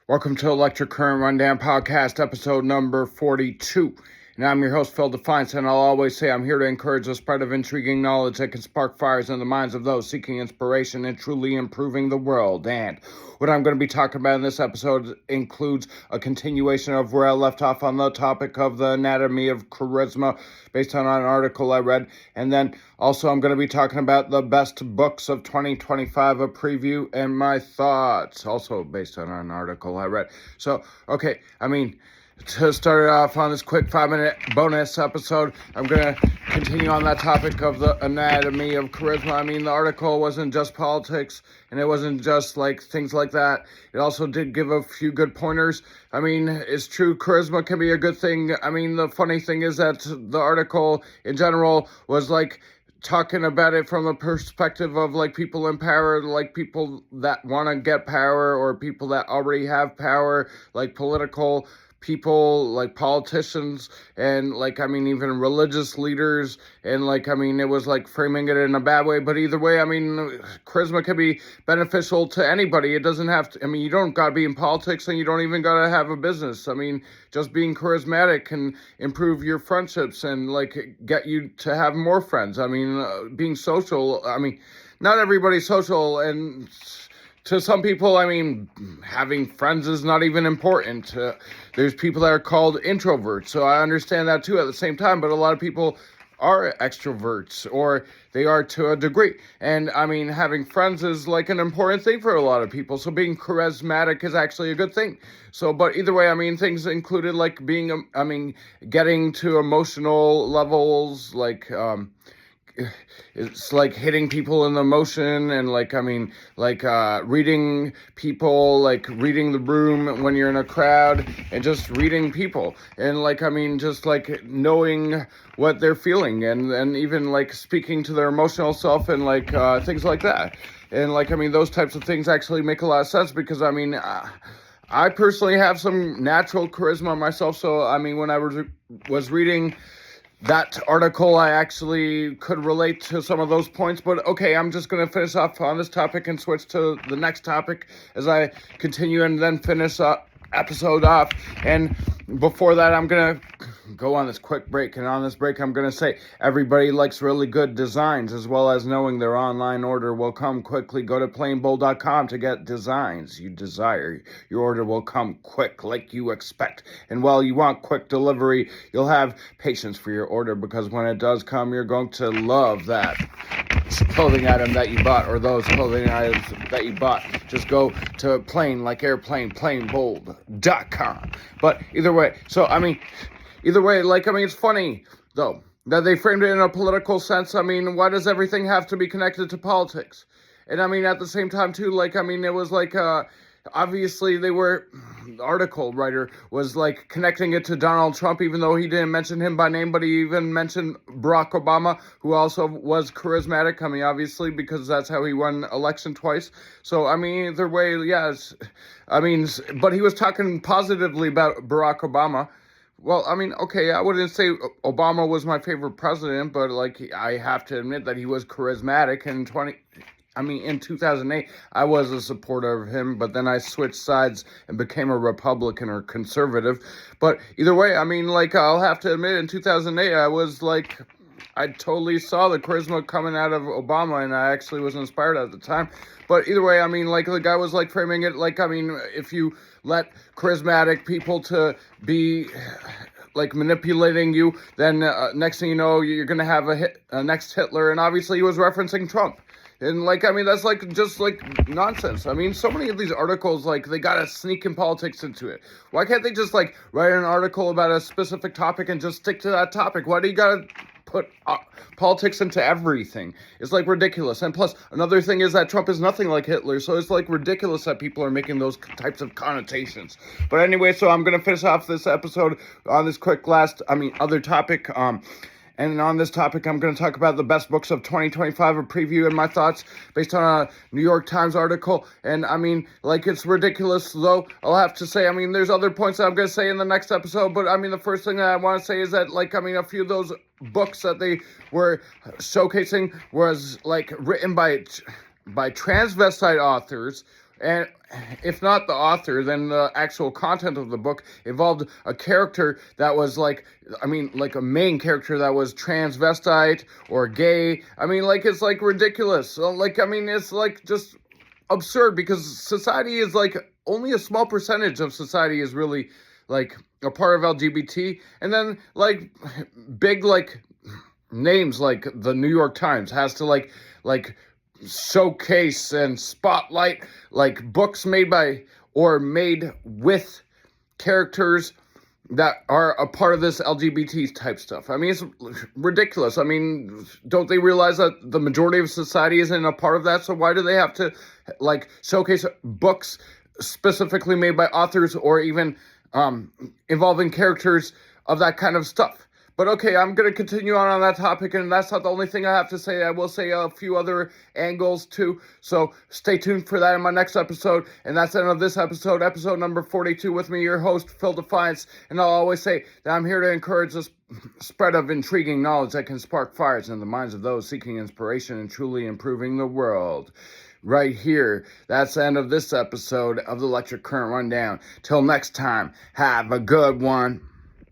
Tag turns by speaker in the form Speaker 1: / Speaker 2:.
Speaker 1: Welcome to Electric Current Rundown Podcast, episode number 42. And I'm your host, Phil Defiance, and I'll always say I'm here to encourage the spread of intriguing knowledge that can spark fires in the minds of those seeking inspiration and truly improving the world. And what I'm going to be talking about in this episode includes a continuation of where I left off on the topic of the anatomy of charisma based on an article I read. And then also I'm going to be talking about the best books of 2025, a preview, and my thoughts, also based on an article I read. So, to start off on this quick 5-minute bonus episode, I'm going to continue on that topic of the anatomy of charisma. The article wasn't just politics, and it wasn't just like things like that. It also did give a few good pointers. It's true, charisma can be a good thing. The funny thing is that the article in general was like talking about it from the perspective of like people in power, like people that want to get power or people that already have power, like political people, like politicians, and even religious leaders, and it was like framing it in a bad way. But either way, charisma can be beneficial to anybody. It doesn't have to, you don't gotta be in politics, and you don't even gotta have a business. Just being charismatic can improve your friendships and get you to have more friends. Being social, not everybody's social, and to some people, having friends is not even important. There's people that are called introverts, so I understand that too at the same time, but a lot of people are extroverts, or they are to a degree. And having friends is like an important thing for a lot of people, so being charismatic is actually a good thing. So, but either way, things included like being, getting to emotional levels, it's like hitting people in the emotion, and reading people, like reading the room when you're in a crowd, and just reading people, and just like knowing what they're feeling, and even like speaking to their emotional self, and things like that. And those types of things actually make a lot of sense, because I personally have some natural charisma myself. So when I was reading that article, I actually could relate to some of those points. But okay, I'm just going to finish off on this topic and switch to the next topic as I continue, and then finish episode off. And before that, I'm going to go on this quick break. And on this break, I'm going to say everybody likes really good designs, as well as knowing their online order will come quickly. Go to planebold.com to get designs you desire. Your order will come quick, like you expect. And while you want quick delivery, you'll have patience for your order, because when it does come, you're going to love that clothing item that you bought, or those clothing items that you bought. Just go to planebold.com. But either way, it's funny though that they framed it in a political sense. Why does everything have to be connected to politics? And at the same time too, it was like obviously the article writer was like connecting it to Donald Trump, even though he didn't mention him by name, but he even mentioned Barack Obama, who also was charismatic. Obviously, because that's how he won election twice. So either way, yes. But he was talking positively about Barack Obama. Well, okay, I wouldn't say Obama was my favorite president, but I have to admit that he was charismatic. And in 2008, I was a supporter of him, but then I switched sides and became a Republican or conservative. But either way, I'll have to admit, in 2008, I totally saw the charisma coming out of Obama, and I actually was inspired at the time. But either way, the guy was framing it if you let charismatic people to be manipulating you, then next thing you know, you're gonna have a next Hitler. And obviously he was referencing Trump. And that's just nonsense. So many of these articles, they gotta sneak in politics into it. Why can't they just write an article about a specific topic and just stick to that topic? Why do you gotta put politics into everything? It's ridiculous. And plus, another thing is that Trump is nothing like Hitler, so it's ridiculous that people are making those types of connotations. But anyway, so I'm gonna finish off this episode on this quick other topic. And on this topic, I'm going to talk about the best books of 2025, a preview and my thoughts based on a New York Times article. And it's ridiculous, though, I'll have to say. There's other points that I'm going to say in the next episode. But the first thing that I want to say is that, a few of those books that they were showcasing was written by transvestite authors, And if not the author, then the actual content of the book involved a character that was like a main character that was transvestite or gay. It's like ridiculous. So, it's like just absurd, because society is like only a small percentage of society is really like a part of LGBT. And then like big like names like the New York Times has to like showcase and spotlight like books made by or made with characters that are a part of this LGBT type stuff. It's ridiculous. Don't they realize that the majority of society isn't a part of that? So why do they have to like showcase books specifically made by authors or even involving characters of that kind of stuff? But okay, I'm going to continue on that topic, and that's not the only thing I have to say. I will say a few other angles too, so stay tuned for that in my next episode. And that's the end of this episode number 42, with me, your host, Phil Defiance. And I'll always say that I'm here to encourage the spread of intriguing knowledge that can spark fires in the minds of those seeking inspiration and truly improving the world. Right here, that's the end of this episode of the Electric Current Rundown. Till next time, have a good one.